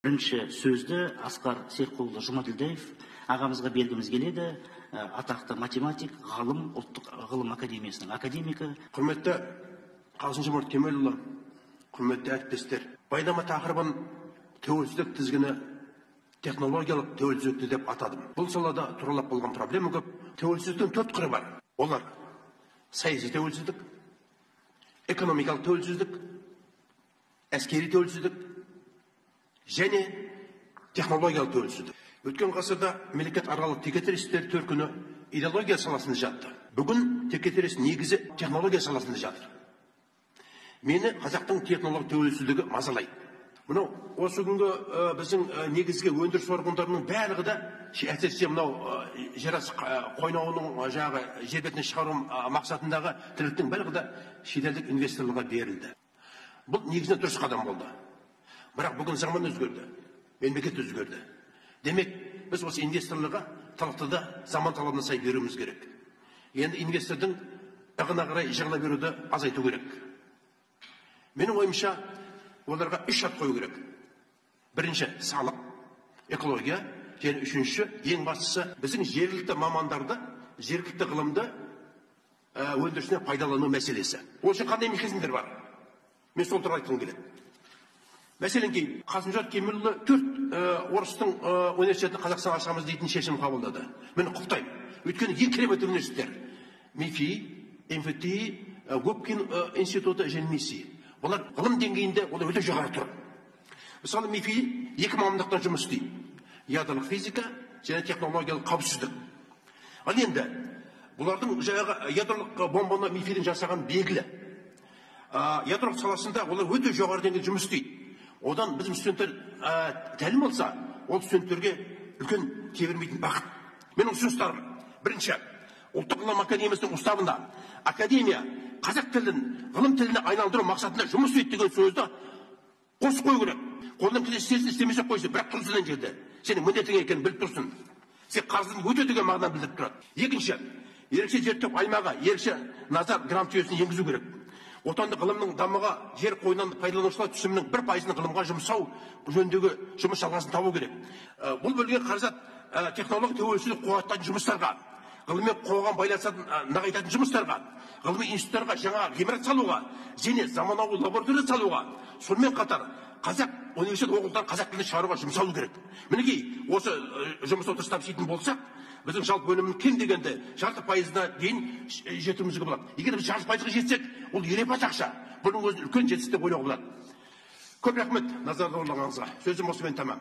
Бірінші сөзді Асқар Серікұлы Жұмаділдаев ағамызға бергіміз келеді. Атақты математик, ғалым, ұлттық ғылым академиясының академикі. Құрметті Қасым-Жомарт Кемелұлы, құрметті әріптестер, байлама тақырыбын тәуелсіздік тізгіні технологиялық тәуелсіздікті деп атадым. Бұл салада тұралап болған проблема көп. Тәуелсіздіктің 4 қыры бар. Олар саяси тәуелсіздік, экономикалық тәуелсіздік, әскери тәуелсіздік және технологиялық тәуелсіздік. Өткен ғасырда мемлекет аралық текетірестер төркіні идеология саласында жатты. Бүгін текетірес негізі технология саласында жатыр. Мені қазақтың технологиялық тәуелсіздігі мазалайды. Мынау осы күнгі біздің негізгі өндіріс органдарының барлығы да әсіресе мынау жерасты қойнауының жағы жер бетіне шығару мақсатындағы тірліктің барлығы да шетелдік инвесторларға берілді. Бұл негізінен дұрыс қадам болды. Бірақ бүгін заман өзгерді, мемлекет өзгерді. Демек, біз осы инвесторларға талапты да заман талабына сай беруіміз керек. Енді инвестордың ығына қарай жығыла беруді азайту керек. Менің ойымша, оларға 3 шарт қою керек. Бірінші, салық, экология, және үшінші, ең бастысы, біздің жергілікті мамандарды, жергілікті ғылымды өндірісіне пайдалану мәселесі. Ол үшін қандай механизмдер бар? Мен сол туралы айтқым келеді. Мәселен кейін, Қасым-Жомарт Кемелұлы 4 орыстың университетін Қазақстан ашамыз дейтін шешім қабылдады. Мен құптаймын. Өйткені ең керемет университеттер. МИФИ, МФТИ, Губкин институты және МИСИ. Олар ғылым деңгейінде олар өте жоғары тұр. Мысалы, МИФИ 2 мамандықтан жұмыс істейді. Ядролық физика және технологиялық қауіпсіздік. Ал енді, бұлардың жаңағы ядролық бомбаны МИФИден жасаған белгілі. Ядролық саласында олар өте жоғары деңгейде жұмыс істейді. Одан біздің студенттер тәлім алса, ол студенттерге үлкен тебірмейтін бақыт. Менің ұсыныстарым: бірінші, ұлттық ғылым академиясының уставында академия қазақ тілін ғылым тіліне айналдыру мақсатында жұмыс істейді деген сөзді қосып қою керек. Қолдан келсе істемесе қойсын, бірақ тұрсынан жерде сенің міндетің екенін біліп тұрсын. Сен қарызың өте деген мағынаны білдіріп тұрады. Екінші, ерекше зерттеу аймағы, ерекше назар грант жүйесін енгізу керек. Отандық ғылымның дамуға жер қойнауын пайдаланушылар түсімінің 1% ғылымға жұмсау жөніндегі жұмыс жалғасын табу керек. Бұл бөлген қаражат технология тәуелсіздік қуаттайтын жұмыстарға, ғылыми қоғам байланыстарын нығайтатын жұмыстарға, ғылыми институттарға жаңа ғимарат салуға және заманауи лаборатория салуға, сонымен қатар қазақ университет оқулықтарын қазақ тілінде шығаруға жұмсалу керек. Мінекей, осы жұмыс отырыстап сөйтетін болсақ, біздің жалпы өнімнің кем дегенде 0,5% дейін жетуімізге болады. Егер біз 0,5%-ға жетсек, ол ерепат ақша. Бұның өзін үлкен жетістік деп ойлауға болады. Көп рахмет назарда болғаныңызға. Сөзім осымен тамам.